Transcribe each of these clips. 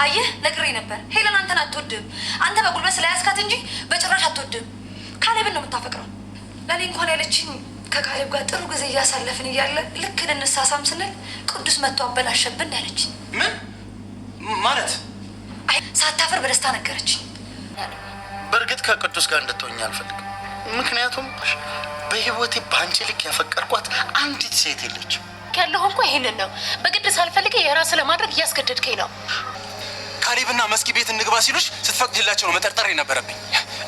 አየህ ነግሬ ነበር። ሄለን አንተን አትወድም። አንተ በጉልበት ስለያዝካት እንጂ በጭራሽ አትወድም። ካሌብን ነው የምታፈቅረው። ለእኔ እንኳን ያለችኝ ከካሌብ ጋር ጥሩ ጊዜ እያሳለፍን እያለ ልክ ልንሳሳም ስንል ቅዱስ መጥቶ አበላሸብን ያለችኝ። ምን ማለት? አይ ሳታፍር በደስታ ነገረችኝ። በእርግጥ ከቅዱስ ጋር እንድትሆኝ አልፈልግም። ምክንያቱም በህይወቴ በአንቺ ልክ ያፈቀርኳት አንዲት ሴት የለች። ያለሁ እንኳ ይሄንን ነው። በግድ ሳልፈልግ የራስ ለማድረግ እያስገደድከኝ ነው። ካሌብና መስኪ ቤት እንግባ ሲሉሽ ስትፈቅድላቸው ነው መጠርጠር የነበረብኝ።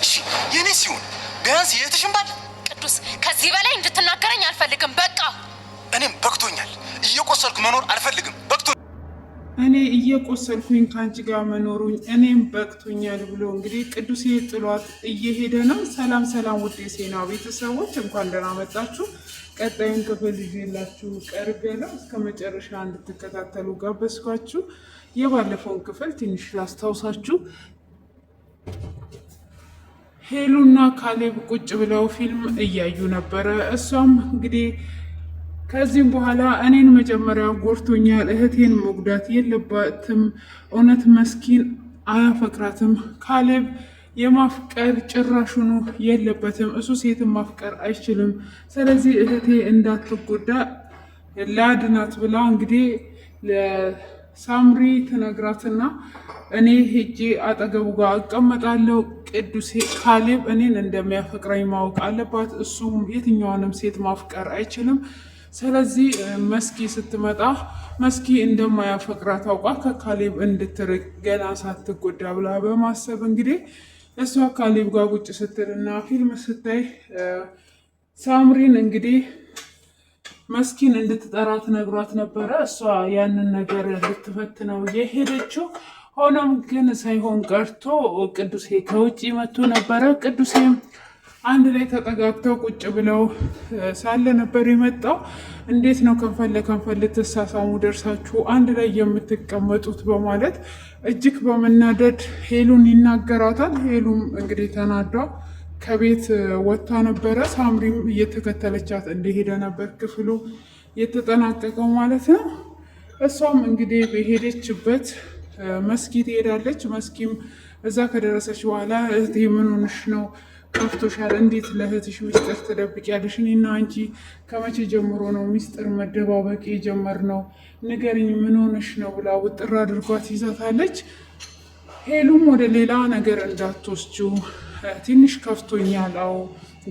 እሺ የኔ ሲሆን ቢያንስ የእህትሽን ባል። ቅዱስ ከዚህ በላይ እንድትናገረኝ አልፈልግም። በቃ እኔም በቅቶኛል። እየቆሰልኩ መኖር አልፈልግም። እኔ እየቆሰልኩኝ ከአንቺ ጋር መኖሩኝ እኔም በቅቶኛል ብሎ እንግዲህ ቅዱሴ ጥሏት እየሄደ ነው። ሰላም ሰላም፣ ውድ የሴና ቤተሰቦች እንኳን ደህና መጣችሁ። ቀጣዩን ክፍል ይዤላችሁ ቀርቤያለሁ። እስከ መጨረሻ እንድትከታተሉ ጋበዝኳችሁ። የባለፈውን ክፍል ትንሽ ላስታውሳችሁ። ሄሉና ካሌብ ቁጭ ብለው ፊልም እያዩ ነበረ። እሷም እንግዲህ ከዚህም በኋላ እኔን መጀመሪያ ጎድቶኛል፣ እህቴን መጉዳት የለባትም፣ እውነት መስኪን አያፈቅራትም፣ ካሌብ የማፍቀር ጭራሹኑ የለበትም፣ እሱ ሴትን ማፍቀር አይችልም፣ ስለዚህ እህቴ እንዳትጎዳ ላድናት ብላ እንግዲህ ለሳምሪ ትነግራትና እኔ ሄጄ አጠገቡ ጋር እቀመጣለሁ፣ ቅዱሴ ካሌብ እኔን እንደሚያፈቅረኝ ማወቅ አለባት፣ እሱም የትኛውንም ሴት ማፍቀር አይችልም፣ ስለዚህ መስኪ ስትመጣ መስኪ እንደማያፈቅራት አውቃ ከካሌብ እንድትርቅ ገና ሳትጎዳ ብላ በማሰብ እንግዲህ እሷ ካሌብ ጋር ቁጭ ስትልና ፊልም ስታይ ሳምሪን እንግዲህ መስኪን እንድትጠራት ነግሯት ነበረ። እሷ ያንን ነገር ልትፈትነው የሄደችው ሆኖም ግን ሳይሆን ቀርቶ ቅዱሴ ከውጭ መጥቶ ነበረ። ቅዱሴም አንድ ላይ ተጠጋግተው ቁጭ ብለው ሳለ ነበር የመጣው። እንዴት ነው ከንፈል ለከንፈል ልትሳሳሙ ደርሳችሁ አንድ ላይ የምትቀመጡት? በማለት እጅግ በመናደድ ሄሉን ይናገራታል። ሄሉም እንግዲህ ተናዷ ከቤት ወጥታ ነበረ። ሳምሪም እየተከተለቻት እንደሄደ ነበር ክፍሉ የተጠናቀቀው ማለት ነው። እሷም እንግዲህ በሄደችበት መስኪ ትሄዳለች። መስኪም እዛ ከደረሰች በኋላ እህቴ ምን ሆነሽ ነው? ከፍቶሻል? እንዴት ለእህትሽ ሚስጥር ትደብቂያለሽ? እኔና አንቺ ከመቼ ጀምሮ ነው ሚስጥር መደባበቅ የጀመርነው? ንገሪኝ፣ ምን ሆነሽ ነው ብላ ውጥር አድርጓት ይዛታለች። ሄሉም ወደ ሌላ ነገር እንዳትወስጂው ትንሽ ከፍቶኛል፣ አዎ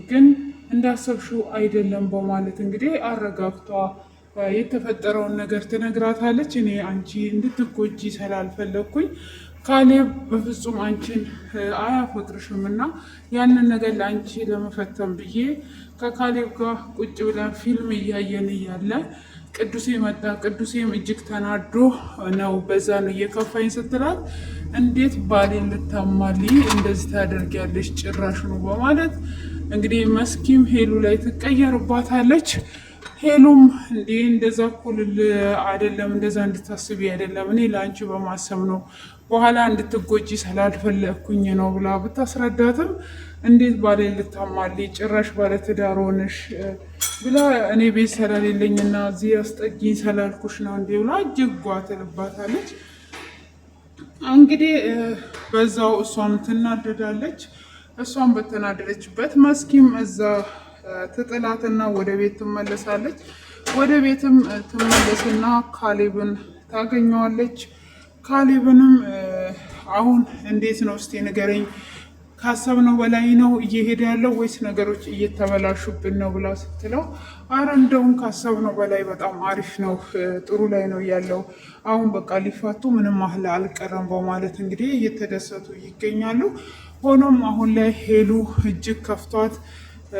ግን እንዳሰብሽው አይደለም በማለት እንግዲህ አረጋግቷ የተፈጠረውን ነገር ትነግራታለች። እኔ አንቺ እንድትጎጂ ስላልፈለግኩኝ ካሌብ በፍጹም አንቺን አያፈቅርሽም እና ያንን ነገር ለአንቺ ለመፈተን ብዬ ከካሌብ ጋር ቁጭ ብለን ፊልም እያየን እያለ ቅዱሴ መጣ። ቅዱሴም እጅግ ተናዶ ነው በዛ ነው እየከፋኝ ስትላት፣ እንዴት ባሌን ልታማልይ እንደዚህ ታደርጊያለሽ? ጭራሽ ነው በማለት እንግዲህ መስኪም ሄሉ ላይ ትቀየርባታለች። ሄሉም እንዴ እንደዛ ኩልል አይደለም፣ እንደዛ እንድታስቢ አይደለም፣ እኔ ለአንቺ በማሰብ ነው በኋላ እንድትጎጂ ስላልፈለግኩኝ ነው ብላ ብታስረዳትም እንዴት ባሌ ልታማልይ ጭራሽ ባለትዳር ሆነሽ ብላ እኔ ቤት ስለሌለኝና እዚህ አስጠጊኝ ስላልኩሽ ነው እንዴ ብላ እጅግ ትልባታለች። እንግዲህ በዛው እሷም ትናደዳለች። እሷም በተናደደችበት መስኪም እዛ ትጥላትና ወደ ቤት ትመለሳለች። ወደ ቤትም ትመለስና ካሌብን ታገኘዋለች። ካሌብንም አሁን እንዴት ነው እስቲ ንገረኝ፣ ካሰብነው በላይ ነው እየሄደ ያለው ወይስ ነገሮች እየተበላሹብን ነው ብላ ስትለው፣ አረ እንደውም ካሰብነው በላይ በጣም አሪፍ ነው፣ ጥሩ ላይ ነው ያለው፣ አሁን በቃ ሊፋቱ ምንም ያህል አልቀረም በማለት እንግዲህ እየተደሰቱ ይገኛሉ። ሆኖም አሁን ላይ ሄሉ እጅግ ከፍቷት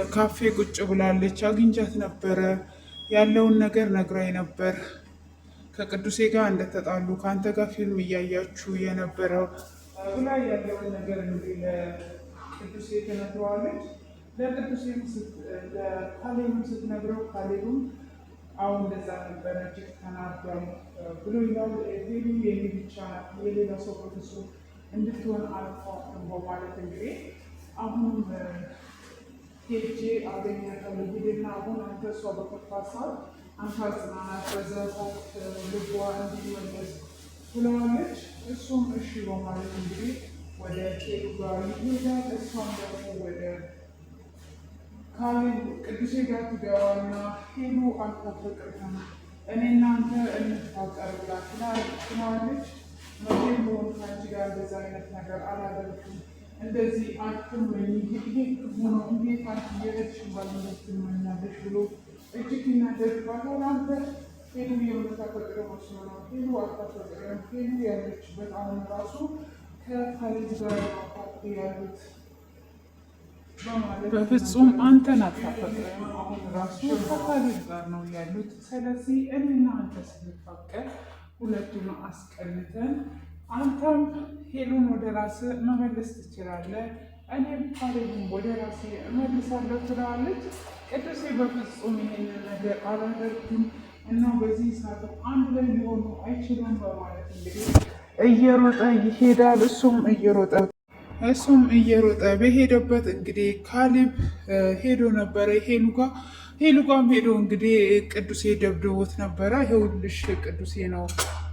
ካፌ ቁጭ ብላለች። አግኝቻት ነበረ፣ ያለውን ነገር ነግራኝ ነበር፣ ከቅዱሴ ጋር እንደተጣሉ ከአንተ ጋር ፊልም እያያችሁ የነበረው ብላ ያለውን ነገር እንግዲህ ለቅዱሴ ትነግረዋለች። ለቅዱሴም ለካሌብም ስትነግረው ካሌብም አሁን እንደዛ ነበረ እጅግ ተናዷል ብሎ ይላል። ሄሉ የኔ ብቻ የሌላ ሰው በፍጹም እንድትሆን አልፏትም በማለት እንግዲህ አሁንም ሄጄ አገኛታለሁ ሄድና አሁን አንተ እሷ በከፋ ሰዓት አንተ አጽናናት፣ በዛ ሰዓት ልቧ እንዲመለስ ትለዋለች። እሱም እሺ በማለት እንግዲህ ወደ ሄሉ ጋር ይሄዳል። እሷም ደግሞ ወደ ካሌብ ቅዱሴ ጋር ትገባና ሄሉ አልታፈቅርም እኔ እናንተ እንፋቀር ብላ ትለዋለች። መቼም ቢሆን ከአንቺ ጋር እንደዛ አይነት ነገር አላደርግም፣ እንደዚህ አትመኝ፣ ይሄ ሆኖ እንዴት አንቺ የሄድሽን ባልመለስ ትመኛለሽ ብሎ እጅግ ይናደድባታል። አንተ ሄሉ የምታፈቅረው መስሎ ነው፣ ሄሉ አታፈቅርም፣ ሄሉ ያለችበት አሁን ራሱ ከካሌብ ጋር ያሉት በፍጹም አንተን አታፈቅርም፣ አሁን ራሱ ከካሌብ ጋር ነው ያሉት። ስለዚህ እኔና አንተ ስንፋቀር ሁለቱን አስቀንተን አንተም ሄሉን ወደ ራስህ መመለስ ትችላለህ፣ እኔም ካሌብን ወደ ራሴ እመልሳለሁ ትለዋለች። ቅዱሴ በፍጹም ይሄንን ነገር አላደርግም እና በዚህ ሰዓት አንድ ላይ ሊሆኑ አይችሉም በማለት እንግዲህ እየሮጠ ይሄዳል። እሱም እየሮጠ በሄደበት እንግዲህ ካሌብ ሄዶ ነበረ ሄሉ ጋም ሄዶ እንግዲህ ቅዱሴ ደብድቦት ነበረ። ይኸውልሽ ቅዱሴ ነው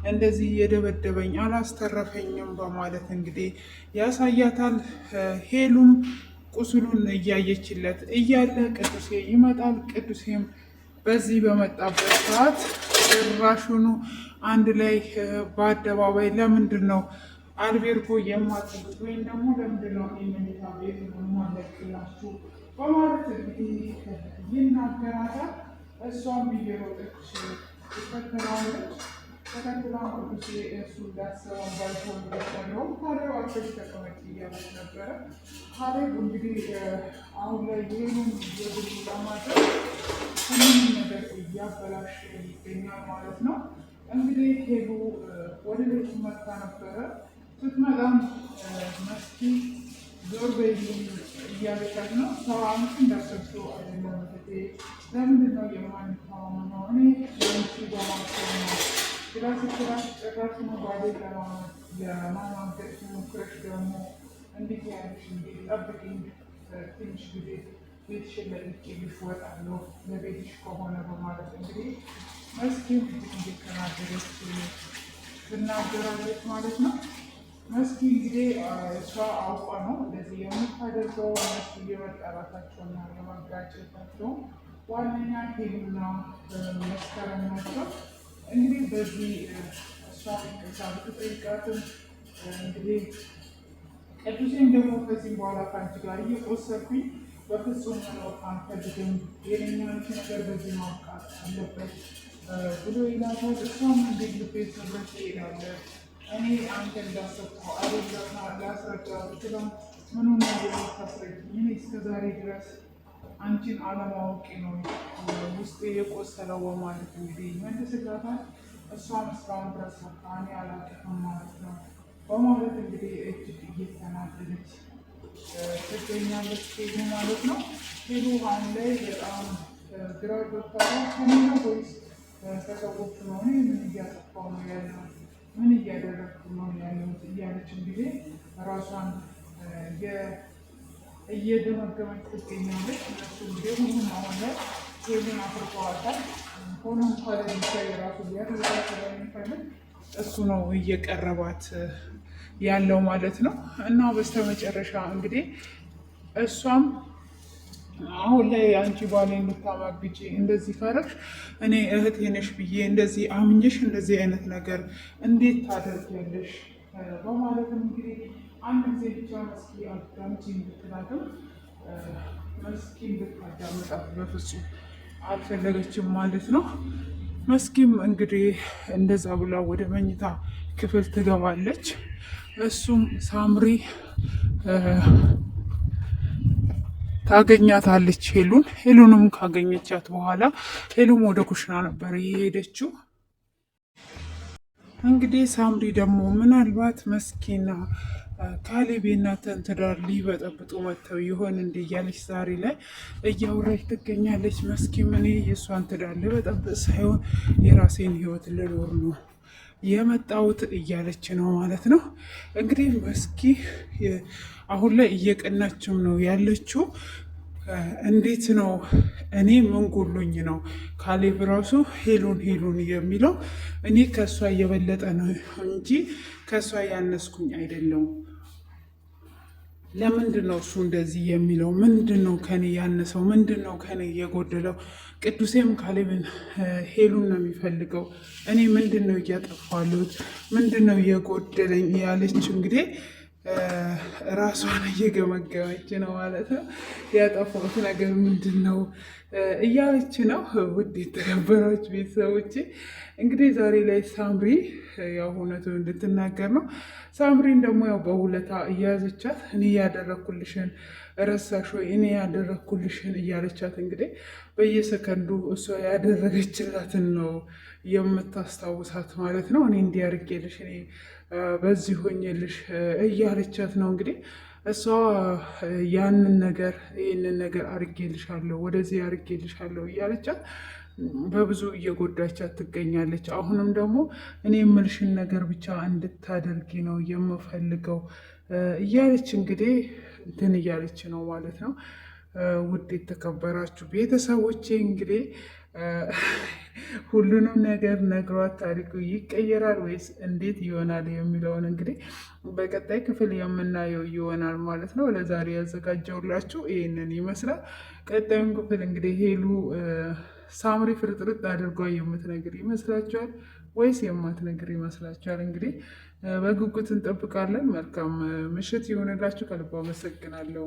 እንደዚህ የደበደበኝ አላስተረፈኝም በማለት እንግዲህ ያሳያታል። ሄሉም ቁስሉን እያየችለት እያለ ቅዱሴ ይመጣል። ቅዱሴም በዚህ በመጣበት ሰዓት ጭራሹኑ አንድ ላይ በአደባባይ ለምንድን ነው አልቤርጎ የማትሉት ወይም ደግሞ ለምንድን ነው የመኝታ ቤት የማለቅላችሁ በማለት እንግዲህ ይናገራታል። እሷም እየሮጠች ትከተላለች። ተከትላ ቅዱሴ እሱ እንዳሰበው ባይሆን እንደሰራው ካሌብ አርፈሽ ተቀመጭ እያለች ነበረ። ካሌብ እንግዲህ አሁን ላይ ይህንን የብሉ ለማድረግ ሁሉም ነገር እያበላሽ ይገኛል ማለት ነው። እንግዲህ ሄሉ ወደ ቤቱ መጥታ ነበረ። ስትመጣም መስኪ ዞር በይ እያለቻት ነው። ሰው አንቺ እንዳሰብሽው አይደለም እህቴ፣ ለምንድን ነው የማንተማመነው? እኔ ለአንቺ በማሰብ ነው ብላ ስትላት ጭራሽ ነው ባሌ ለማማገጥ ሞክረሽ ደግሞ እንዴት ያለሽ እንዴ? ጠብቂኝ ትንሽ ጊዜ ቤትሽን ለቅቄ እወጣለሁ ለቤትሽ ከሆነ በማለት እንግዲህ መስኪን እንዲተናገረች ትናገራለች ማለት ነው። መስኪ እንግዲህ እሷ አውቋ ነው እንደዚህ የምታደርገው። እነሱ የመጠራታቸውና የማጋጨታቸው ዋነኛ ሄሉና መስከረም ናቸው። እንግዲህ በዚህ እሷ ቅርታ ብትጠይቃትም እንግዲህ ቅዱሴን ደግሞ ከዚህም በኋላ ከአንቺ ጋር እየቆሰልኩኝ በፍጹም መኖር አንፈልግም፣ የእኛ ነገር በዚህ ማብቃት አለበት ብሎ ይላታል። እሷም እንዴት ልቤት ሰብረት ትሄዳለህ? እኔ አንተ እንዳሰብከው አይደለም ላስረዳ ብትለው ምኑን የምታስረጅኝ? እኔ እስከዛሬ ድረስ አንቺን አለማወቄ ነው ውስጤ የቆሰለው በማለት እንግዲህ ይመልስላታል። እሷም እስካሁን ድረስ እኔ አላውቅም ማለት ነው በማለት እንግዲህ እጅግ እየተናደደች ትገኛለች ሄሉ ማለት ነው። ሄሉ አሁን ላይ በጣም ግራ ገብቷታል። ከእኔ ነው ወይስ ከሰዎቹ ነው? እኔ ምን እያጠፋሁ ነው ያለው? ምን እያደረግኩ ነው ያለሁት? እያለች እንግዲህ ራሷን እየደመገመች ትገኛለች። እነሱ እንግዲህ ሁሉም አሁን ላይ ሄሉን አፍርተዋታል። ሆኖም ካለሚሳ የራሱ ሊያደርጋ ስለሚፈልግ እሱ ነው እየቀረባት ያለው ማለት ነው። እና በስተመጨረሻ እንግዲህ እሷም አሁን ላይ አንቺ ባሌ የምታማግጪ እንደዚህ ካረግሽ እኔ እህቴ ነሽ ብዬ እንደዚህ አምኜሽ እንደዚህ አይነት ነገር እንዴት ታደርጊያለሽ? በማለትም እንግዲህ አንድ ጊዜ ብቻ መስኪ አዳምጪ ብትላትም መስኪ እንድታዳምጣት በፍጹም አልፈለገችም ማለት ነው። መስኪም እንግዲህ እንደዛ ብላ ወደ መኝታ ክፍል ትገባለች። እሱም ሳምሪ ታገኛታለች ሄሉንም ካገኘቻት በኋላ ሄሉም ወደ ኩሽና ነበር የሄደችው። እንግዲህ ሳምሪ ደግሞ ምናልባት መስኪና ካሌብ የእናንተን ትዳር ሊበጠብጡ መጥተው ይሆን እንዲ እያለች ዛሬ ላይ እያወራች ትገኛለች። መስኪም እኔ የእሷን ትዳር ልበጠብጥ ሳይሆን የራሴን ሕይወት ልኖር ነው የመጣሁት እያለች ነው ማለት ነው። እንግዲህ መስኪ አሁን ላይ እየቀናችም ነው ያለችው። እንዴት ነው እኔ ምን ጎሎኝ ነው ካሌብ ራሱ ሄሉን የሚለው? እኔ ከእሷ እየበለጠ ነው እንጂ ከእሷ ያነስኩኝ አይደለውም። ለምንድን ነው እሱ እንደዚህ የሚለው? ምንድን ነው ከኔ ያነሰው? ምንድን ነው ከኔ የጎደለው? ቅዱሴም ካሌብን ሄሉን ነው የሚፈልገው። እኔ ምንድን ነው እያጠፋለሁት? ምንድን ነው የጎደለኝ? ያለች እንግዲህ ራሷን እየገመገመች ነው ማለት ነው። ያጠፋሁት ነገር ምንድን ነው እያለች ነው። ውድ የተከበራችሁ ቤተሰቦቼ እንግዲህ ዛሬ ላይ ሳምሪ ያው እውነቱን እንድትናገር ነው። ሳምሪን ደግሞ ያው በውለታ እያያዘቻት እኔ ያደረግኩልሽን ረሳሽ ወይ? እኔ ያደረግኩልሽን እያለቻት እንግዲህ በየሰከንዱ እሷ ያደረገችላትን ነው የምታስታውሳት ማለት ነው። እኔ እንዲያርጌልሽ እኔ በዚህ ሆኜልሽ እያለቻት ነው እንግዲህ እሷ ያንን ነገር ይህንን ነገር አርጌልሻለሁ፣ ወደዚህ አርጌልሻለሁ እያለቻት በብዙ እየጎዳቻት ትገኛለች። አሁንም ደግሞ እኔ የምልሽን ነገር ብቻ እንድታደርጊ ነው የምፈልገው እያለች እንግዲህ እንትን እያለች ነው ማለት ነው። ውድ የተከበራችሁ ቤተሰቦቼ እንግዲህ ሁሉንም ነገር ነግሯት ታሪኩ ይቀየራል ወይስ እንዴት ይሆናል የሚለውን እንግዲህ በቀጣይ ክፍል የምናየው ይሆናል ማለት ነው። ለዛሬ ያዘጋጀውላችሁ ይህንን ይመስላል። ቀጣዩን ክፍል እንግዲህ ሄሉ ሳምሪ ፍርጥርጥ አድርጓ የምትነግር ይመስላችኋል ወይስ የማትነግር ይመስላችኋል? እንግዲህ በጉጉት እንጠብቃለን። መልካም ምሽት ይሆንላችሁ። ከልብ አመሰግናለሁ።